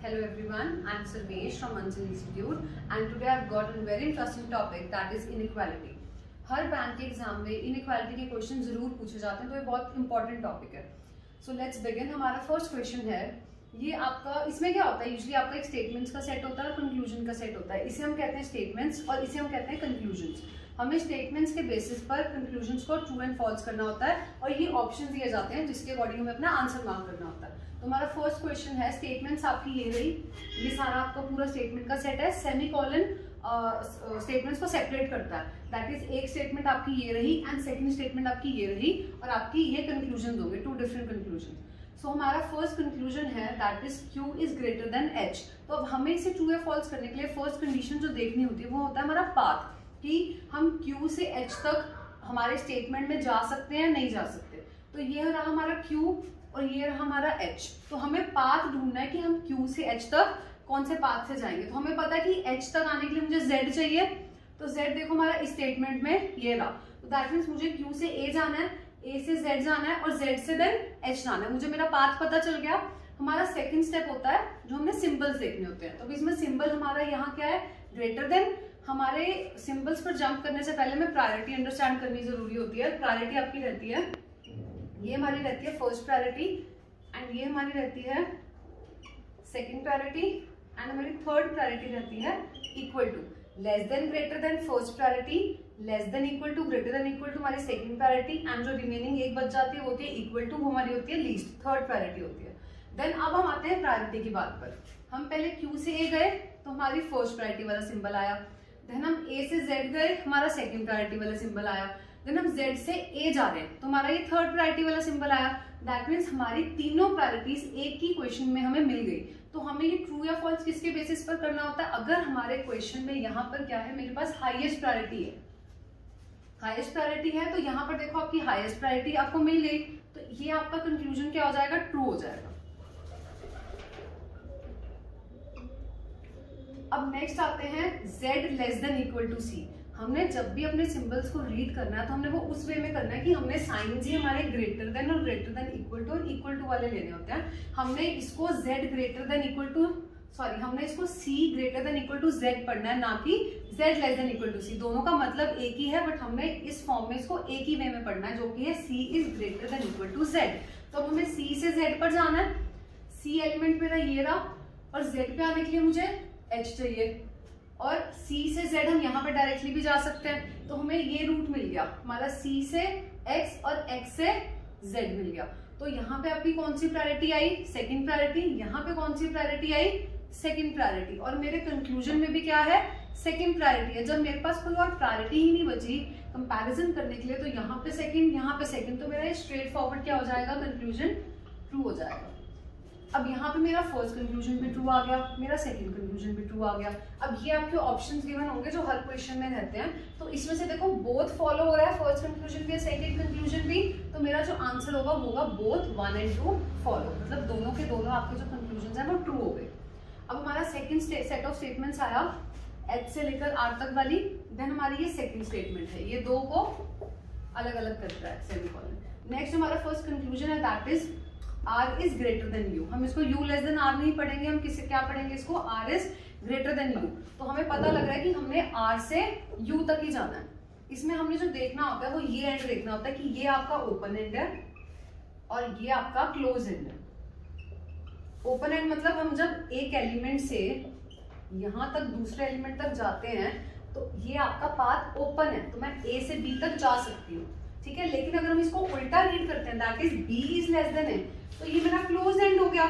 Hello everyone, I am Sarvesh from Anjali Institute and today I have got a very interesting topic that is inequality. Her bank के exam में inequality के question जरूर पूछे जाते हैं तो ये बहुत इंपॉर्टेंट टॉपिक है. So let's begin. हमारा फर्स्ट क्वेश्चन है, ये आपका इसमें क्या होता है, यूजुअली आपका एक स्टेटमेंट्स का सेट होता है और कंक्लूजन का सेट होता है. इसे हम कहते हैं स्टेटमेंट्स और इसे हम कहते हैं कंक्लूजन्स. हमें स्टेटमेंट्स के बेसिस पर कंक्लूजन्स को ट्रू एंड फॉल्स करना होता है और ये ऑप्शन दिए जाते हैं जिसके अकॉर्डिंग हमें अपना आंसर मार्क करना होता है. तो हमारा फर्स्ट क्वेश्चन है, स्टेटमेंट्स आपकी ये रही, ये सारा आपका पूरा स्टेटमेंट का सेट है. सेमीकोलन स्टेटमेंट्स को सेपरेट करता है. दैट इज एक स्टेटमेंट आपकी ये रही एंड सेकंड स्टेटमेंट आपकी ये रही और आपकी ये कंक्लूजन होंगे, टू डिफरेंट कंक्लूजन. सो हमारा फर्स्ट कंक्लूजन है that is Q is greater than H. तो अब हमें इसे ट्रू या फॉल्स करने के लिए फर्स्ट कंडीशन जो देखनी होती है वो होता है हमारा पाथ, कि हम Q से H तक हमारे स्टेटमेंट में जा सकते हैं नहीं जा सकते. तो ये रहा हमारा Q और ये रहा हमारा H. तो हमें पाथ ढूंढना है कि हम Q से H तक कौन से पाथ से जाएंगे. तो हमें पता है कि H तक आने के लिए मुझे Z चाहिए. तो Z देखो हमारा इस स्टेटमेंट में ये रहा. तो दैट मीन्स मुझे Q से A जाना है, A से Z जाना है और Z से देन H जाना है. मुझे मेरा पाथ पता चल गया. हमारा सेकंड स्टेप होता है जो हमने सिंबल्स देखने होते हैं. तो इसमें सिंबल हमारा यहाँ क्या है, ग्रेटर देन. हमारे सिंबल्स पर जंप करने से पहले हमें प्रायोरिटी अंडरस्टैंड करनी जरूरी होती है. प्रायोरिटी आपकी रहती है, ये हमारी रहती है फर्स्ट प्रायोरिटी एंड ये हमारी रहती है सेकंड प्रायोरिटी एंड हमारी थर्ड प्रायोरिटी रहती है equal to. Less than greater than first priority, less than equal to, greater than equal to हमारी सेकंड प्रायोरिटी एंड जो रिमेनिंग एक बच जाती है वो होती है इक्वल टू, वो हमारी होती है लीस्ट, थर्ड प्रायोरिटी होती है. देन अब हम आते हैं प्रायोरिटी की बात पर. हम पहले Q से A गए तो हमारी फर्स्ट प्रायोरिटी वाला सिंबल आया. देन हम A से Z गए, हमारा सेकंड प्रायोरिटी वाला सिंबल आया. देन हम Z से A जा रहे हैं तो हमारा ये थर्ड प्रायोरिटी वाला सिंबल आया. दैट मीन्स हमारी तीनों प्रायोरिटीज एक ही क्वेश्चन में हमें मिल गई. तो हमें ये ट्रू या फॉल्स किसके बेसिस पर करना होता है, अगर हमारे क्वेश्चन में यहाँ पर क्या है, मेरे पास हाईएस्ट प्रायोरिटी है. हाईएस्ट प्रायोरिटी है तो यहाँ पर देखो आपकी हाईएस्ट प्रायोरिटी आपको मिल गई. तो ये आपका कंक्लूजन क्या हो जाएगा, ट्रू हो जाएगा. अब नेक्स्ट आते हैं Z less than equal to C. हमने जब भी अपने सिंबल्स को रीड करना है तो हमने वो उस वे में करना है कि हमने साइंस ही हमारे ग्रेटर देन और ग्रेटर देन इक्वल टू और इक्वल टू वाले लेने होते हैं. हमने इसको Z greater than equal to हमने इसको C greater than equal to Z पढ़ना है, ना कि Z less than equal to C. दोनों का मतलब एक ही है बट हमने इस फॉर्म में इसको एक ही वे में पढ़ना है जो कि है C is greater than equal to Z. तो हमें C से Z पर जाना है. C एलिमेंट मेरा ये रहा और Z पे आने के लिए मुझे H चाहिए और C से Z हम यहाँ पे डायरेक्टली भी जा सकते हैं. तो हमें ये रूट मिल गया, हमारा C से X और X से Z मिल गया. तो यहाँ पे आपकी कौन सी प्रायोरिटी आई, सेकंड प्रायोरिटी. यहाँ पे कौन सी प्रायोरिटी आई, सेकंड प्रायोरिटी. और मेरे कंक्लूजन में भी क्या है, सेकंड प्रायोरिटी है. जब मेरे पास कोई और प्रायोरिटी ही नहीं बची कंपैरिजन करने के लिए तो यहाँ पे सेकंड, यहाँ पे सेकंड, तो मेरा ये स्ट्रेट फॉरवर्ड क्या हो जाएगा, कंक्लूजन ट्रू हो जाएगा. अब यहाँ पे मेरा फर्स्ट कंक्लूजन भी ट्रू आ गया, मेरा सेकंड कंक्लूजन भी ट्रू आ गया. अब ये आपके ऑप्शंस गिवन होंगे जो हर क्वेश्चन में रहते हैं. तो इसमें से देखो बोथ फॉलो हो रहा है, फर्स्ट कंक्लूजन भी सेकंड कंक्लूजन भी. तो मेरा जो आंसर होगा होगा बोथ 1 and 2 फॉलो, मतलब दोनों के दोनों आपके जो कंक्लूजन है वो ट्रू हो गए. अब हमारा सेकंड सेट ऑफ स्टेटमेंट्स आया H से लेकर R तक वाली. देन हमारी ये सेकंड स्टेटमेंट है, ये दो को अलग अलग करता है सेमीकोलन. नेक्स्ट हमारा फर्स्ट कंक्लूजन है that is R is greater then U. हम इसको U लेस देन R नहीं पढ़ेंगे, हम किसे क्या पढ़ेंगे, इसको R is greater then U. तो हमें पता लग रहा है कि हमने R से U तक ही जाना है. इसमें हमने जो देखना होता है वो ये एंड देखना होता है कि ये आपका ओपन एंड है और ये आपका क्लोज एंड है. ओपन एंड मतलब हम जब एक एलिमेंट से यहां तक दूसरे एलिमेंट तक जाते हैं तो ये आपका पाथ ओपन है, तो मैं A से B तक जा सकती हूँ, ठीक है. लेकिन अगर हम इसको उल्टा रीड करते हैं that is B is less than A, तो ये मेरा क्लोज एंड हो गया.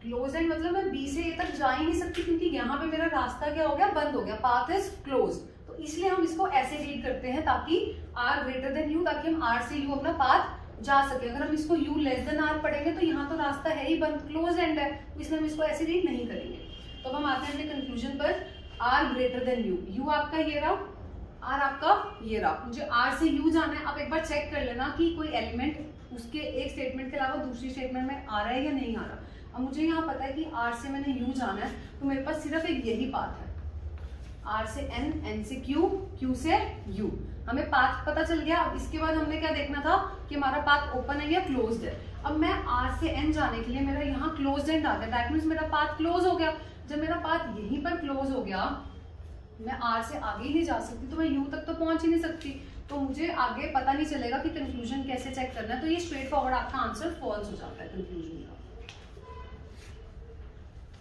क्लोज एंड मतलब मैं B से A तक जा ही नहीं सकती क्योंकि यहाँ पे मेरा रास्ता क्या हो गया, बंद हो गया, पाथ इज क्लोज. तो इसलिए हम इसको ऐसे रीड करते हैं ताकि R ग्रेटर देन U, ताकि हम R से U अपना पाथ जा सके. अगर हम इसको U लेस देन R पढ़ेंगे तो यहाँ तो रास्ता है ही बंद, क्लोज एंड है, इसलिए हम इसको ऐसे रीड नहीं करेंगे. तो हम आते हैं अपने कंक्लूजन पर, R greater than U. U आपका ये रहा, R आपका ये रहा. मुझे R से U जाना है. आप एक बार चेक कर लेना कि कोई एलिमेंट उसके एक स्टेटमेंट के अलावा दूसरी स्टेटमेंट में आ रहा है या नहीं आ रहा. अब मुझे यहाँ पता है कि R से मैंने U जाना है तो मेरे पास सिर्फ एक यही पाथ है, R से N, N से Q, Q से U. हमें पाथ पता चल गया. अब इसके बाद हमने क्या देखना था कि हमारा पाथ ओपन है या क्लोज्ड है. अब मैं R से N जाने के लिए मेरा यहाँ क्लोज एंड आ गया, दैट मीन्स मेरा पाथ क्लोज हो गया। जब मेरा पाथ यहीं पर क्लोज हो गया, मैं R से आगे ही नहीं जा सकती, तो मैं U तक तो पहुंच ही नहीं सकती, तो मुझे आगे पता नहीं चलेगा कि कंक्लूजन कैसे चेक करना है। तो ये स्ट्रेट फॉरवर्ड आपका आंसर फॉल्स हो जाता है कंक्लूजन का।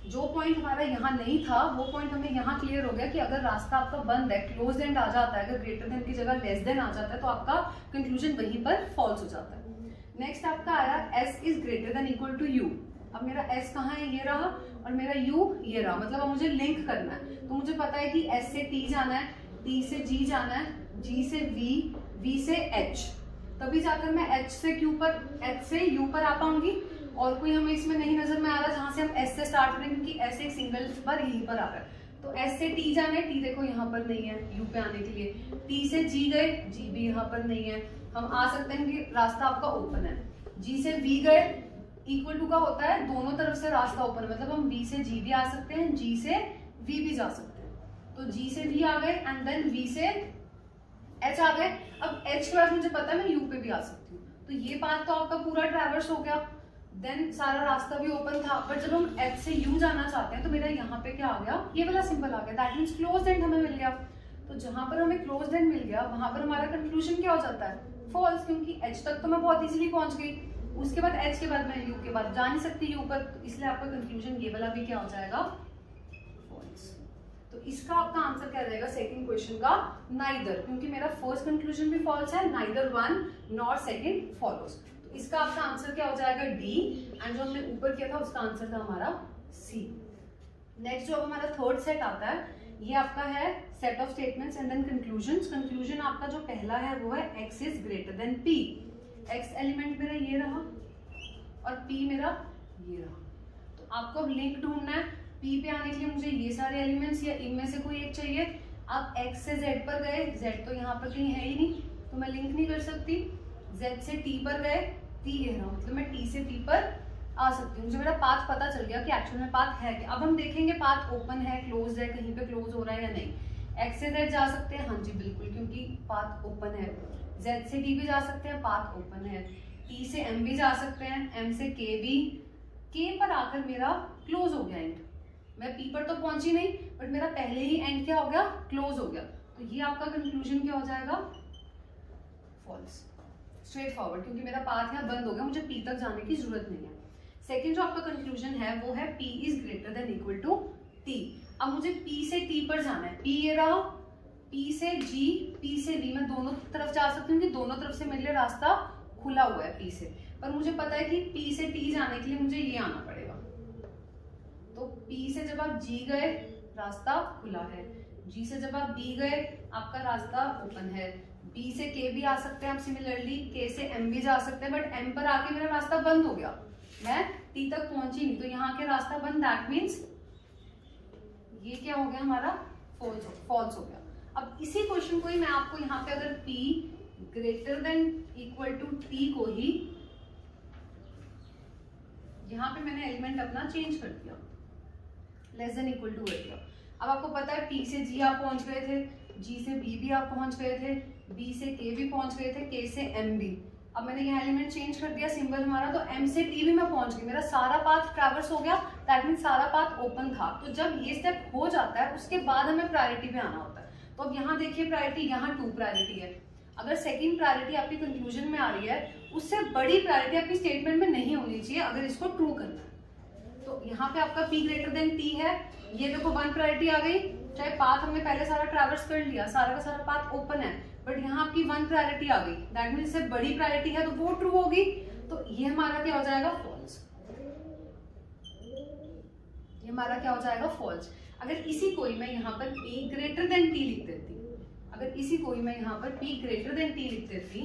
जो पॉइंट हमारा यहाँ नहीं था वो पॉइंट हमें यहाँ क्लियर हो गया कि अगर रास्ता आपका बंद है, क्लोज एंड आ जाता है, अगर ग्रेटर देन की जगह लेस देन आ जाता है, तो आपका कंक्लूजन वहीं पर फॉल्स हो जाता है। नेक्स्ट आपका आया s is greater than equal to u। अब मेरा s कहाँ है, ये रहा, और मेरा u ये रहा, मतलब अब मुझे लिंक करना है। तो मुझे पता है कि s से t जाना है, t से g जाना है, g से v, v से h, तभी जाकर मैं h से q पर, h से u पर आ पाऊंगी। और कोई हमें इसमें नहीं नजर में आ रहा जहां से हम s से स्टार्ट करें, क्योंकि s एक सिंगल बार यहीं पर आ रहा है। तो s से t जाना है, t देखो यहाँ पर नहीं है u पे आने के लिए, t से g गए, g भी यहाँ पर नहीं है, हम आ सकते हैं कि रास्ता आपका ओपन है। g से v गए, इक्वल टू का होता है दोनों तरफ से रास्ता ओपन, मतलब हम v से g भी आ सकते हैं, g से v भी जा सकते हैं। तो g से v आ गए एंड देन v से h आ गए। अब h के बाद मुझे पता है मैं u पे भी आ सकती हूँ, तो ये पाथ तो आपका पूरा ट्रैवर्स हो गया, देन सारा रास्ता भी ओपन था। बट जब हम h से u जाना चाहते हैं तो मेरा यहाँ पे क्या आ गया, ये वाला सिंबल आ गया, दैट मींस क्लोज एंड हमें मिल गया। तो जहां पर हमें क्लोज एंड मिल गया वहां पर हमारा कंक्लूजन क्या हो जाता है, फॉल्स, क्योंकि h तक तो मैं बहुत इजीली पहुंच गई, उसके बाद h के बाद मैं u के बाद जा नहीं सकती u पर, तो इसलिए आपका कंक्लूजन ये वाला भी क्या हो जाएगा, फॉल्स। तो इसका आपका आंसर क्या रहेगा सेकंड क्वेश्चन का, नाइदर, क्योंकि मेरा फर्स्ट कंक्लूजन भी फॉल्स है, neither one nor second follows. तो इसका आपका आंसर क्या हो जाएगा, डी, एंड जो हमने ऊपर किया था उसका आंसर था हमारा सी। नेक्स्ट जो हमारा थर्ड सेट आता है, ये आपका है set of statements and then conclusions. Conclusion आपका जो पहला है वो है x is greater than p। x element मेरा ये रहा और p मेरा ये रहा। तो आपको अब लिंक ढूंढना है, p पे आने के लिए मुझे ये सारे एलिमेंट्स या इनमें से कोई एक चाहिए। आप x से z पर गए, z तो यहाँ पर कहीं है ही नहीं, तो मैं लिंक नहीं कर सकती। z से t पर गए, t ये रहा, मतलब मैं t से t पर आ सकती हूँ। मुझे मेरा पाथ पता चल गया कि एक्चुअल में पाथ है क्या। अब हम देखेंगे पाथ ओपन है, क्लोज है, कहीं पे क्लोज हो रहा है या नहीं। x से z जा सकते हैं, हाँ जी बिल्कुल, क्योंकि पाथ ओपन है। z से t भी जा सकते हैं, पाथ ओपन है। t से m भी जा सकते हैं, m से k भी। k पर आकर मेरा क्लोज हो गया एंड, मैं p पर तो पहुंची नहीं बट मेरा पहले ही एंड क्या हो गया, क्लोज हो गया। तो ये आपका कंक्लूजन क्या हो जाएगा, फॉल्स, स्ट्रेट फॉरवर्ड, क्योंकि मेरा पाथ यहाँ बंद हो गया, मुझे p तक जाने की जरूरत नहीं है। सेकेंड जो आपका कंक्लूजन है वो है p is greater than equal to t। अब मुझे p से t पर जाना है, p ये रहा, p से g, p से v, मैं दोनों तरफ जा सकती हूँ कि दोनों तरफ से मेरे लिए रास्ता खुला हुआ है p से, पर मुझे पता है कि p से t जाने के लिए मुझे ये आना पड़ेगा। तो p से जब आप g गए रास्ता खुला है, g से जब आप b गए आपका रास्ता ओपन है, b से k भी आ सकते हैं आप सिमिलरली, k से m भी जा सकते हैं, बट m पर आके मेरा रास्ता बंद हो गया, मैं t तक पहुंची नहीं, तो यहाँ के रास्ता बंद, दैट मीन्स ये क्या हो गया हमारा, फॉल्स हो गया। अब इसी क्वेश्चन को ही मैं आपको यहाँ पे अगर p greater than equal to t को ही, यहाँ पे मैंने एलिमेंट अपना चेंज कर दिया, लेस देन इक्वल टू कर दिया। अब आपको पता है p से g आप पहुंच गए थे, g से b भी आप पहुंच गए थे, b से k भी पहुंच गए थे, k से m भी। अब मैंने यहाँ एलिमेंट चेंज कर दिया सिंबल हमारा, तो m से t भी मैं पहुंच गई, मेरा सारा पाथ ट्रैवर्स हो गया, दैट मींस सारा पाथ ओपन था। तो जब ये स्टेप हो जाता है उसके बाद हमें प्रायोरिटी पे आना होता है। तो अब यहाँ देखिए प्रायोरिटी, यहाँ 2 प्रायोरिटी है। अगर सेकंड प्रायोरिटी आपकी कंक्लूजन में आ रही है, उससे बड़ी प्रायोरिटी आपकी स्टेटमेंट में नहीं होनी चाहिए अगर इसको ट्रू करना है। तो यहाँ पे आपका p ग्रेटर देन t है, ये देखो 1 प्रायोरिटी आ गई, चाहे पाथ हमने पहले सारा ट्रैवर्स कर लिया, सारा का सारा पाथ ओपन है, बट यहाँ आपकी 1 प्रायोरिटी आ गई, दैट मीन्स इससे बड़ी प्रायोरिटी है तो वो ट्रू होगी, तो ये हमारा क्या हो जाएगा, फॉल्स। ये हमारा क्या हो जाएगा, फॉल्स। अगर इसी को ही मैं यहाँ पर p ग्रेटर देन t लिख देती, अगर इसी को ही मैं यहाँ पर p ग्रेटर देन t लिख देती,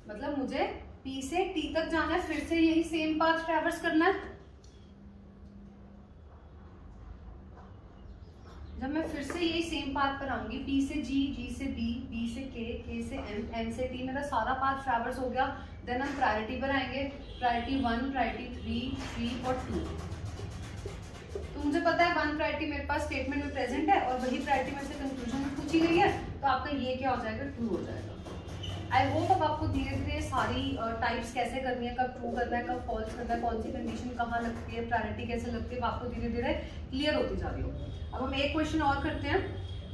मतलब मुझे p से t तक जाना है, फिर से यही सेम पाथ ट्रैवर्स करना है। जब मैं फिर से यही सेम पाथ पर आऊंगी, p से g, g से b, b से k, k से m, m से t, मेरा सारा पाथ ट्रैवर्स हो गया। देन हम प्रायोरिटी पर आएंगे, प्रायोरिटी 1, प्रायोरिटी 3 और 2। तो मुझे पता है वन प्रायोरिटी मेरे पास स्टेटमेंट में प्रेजेंट है और वही प्रायोरिटी मेरे से कंक्लूजन में पूछी गई है, तो आपका ये क्या हो जाएगा, ट्रू हो जाएगा। आई होप अब आपको धीरे धीरे सारी टाइप्स कैसे करनी है, कब ट्रू करना है, कब फॉल्स करना है, कौन सी कंडीशन कहाँ लगती है, प्रायोरिटी कैसे लगती है, आपको धीरे धीरे क्लियर होती जा रही हो। अब हम एक क्वेश्चन और करते हैं।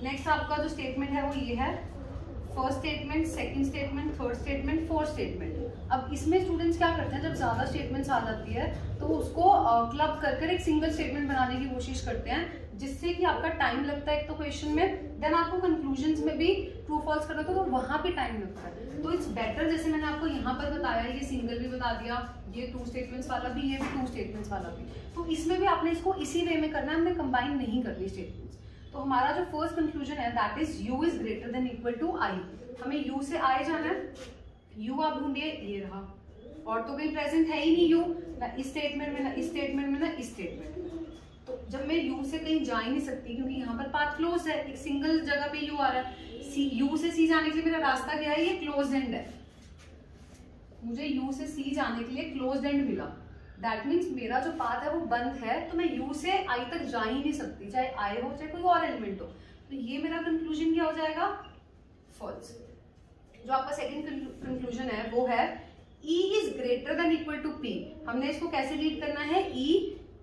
नेक्स्ट आपका जो स्टेटमेंट है वो ये है, first statement, second statement, third statement, fourth statement. अब इसमें स्टूडेंट्स क्या करते हैं, जब ज्यादा स्टेटमेंट्स आ जाती है तो उसको क्लब कर कर एक सिंगल स्टेटमेंट बनाने की कोशिश करते हैं, जिससे कि आपका टाइम लगता है एक तो क्वेश्चन में, देन आपको कंक्लूजन्स में भी ट्रू फॉल्स करना तो वहां पे टाइम लगता है। तो इट्स बेटर, जैसे मैंने आपको यहाँ पर बताया, ये सिंगल भी बता दिया, ये टू स्टेटमेंट्स वाला भी, ये भी टू स्टेटमेंट्स वाला भी, तो इसमें भी आपने इसको इसी वे में करना है, हमने कंबाइन नहीं करनी स्टेटमेंट्स। तो हमारा जो फर्स्ट कंक्लूजन है that is u is greater than equal to i। हमें u से i जाना है, u आप ढूंढिए, ये रहा, और तो कहीं प्रेजेंट है ही नहीं u, ना इस स्टेटमेंट में, ना इस स्टेटमेंट में, ना इस स्टेटमेंट में। तो जब मैं u से कहीं जा ही नहीं सकती, क्योंकि यहाँ पर पाथ क्लोज है, एक सिंगल जगह पे u आ रहा है, u से c जाने के लिए मेरा रास्ता क्या है, ये क्लोज एंड है, मुझे u से c जाने के लिए क्लोज एंड मिला। दैट मीन्स मेरा जो पाथ है वो बंद है, तो मैं u से i तक जा ही नहीं सकती, चाहे i हो चाहे कोई और एलिमेंट हो। तो ये मेरा कंक्लूजन क्या हो जाएगा, फॉल्स। जो आपका सेकंड कंक्लूजन है वो है e is greater than equal to p। हमने इसको कैसे रीड करना है, e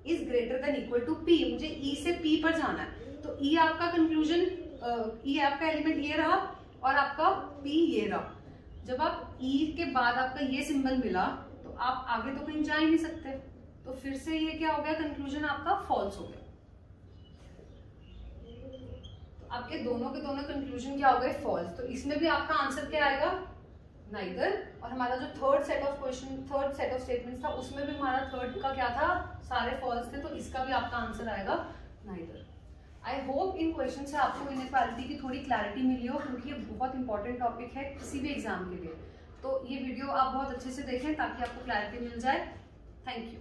is greater than equal to p, मुझे e से p पर जाना है। तो e आपका कंक्लूजन, e आपका एलिमेंट ये रहा और आपका p ये रहा। जब आप e के बाद आपका ये सिंबल मिला तो आप आगे तो कहीं जा ही नहीं सकते, तो फिर से ये क्या हो गया, कंक्लूजन आपका फॉल्स हो गया। तो आपके दोनों के दोनों कंक्लूजन क्या हो गए, फॉल्स। तो इसमें भी आपका आंसर क्या आएगा, नाइदर। और हमारा जो third set of question, third set of statements था, उसमें भी हमारा थर्ड का क्या था, सारे फॉल्स थे, तो इसका भी आपका आंसर आएगा neither. I hope in question से आपको इनइक्वालिटी की थोड़ी क्लैरिटी मिली हो, क्योंकि ये बहुत इंपॉर्टेंट टॉपिक है किसी भी एग्जाम के लिए। तो ये वीडियो आप बहुत अच्छे से देखें ताकि आपको क्लैरिटी मिल जाए। Thank you.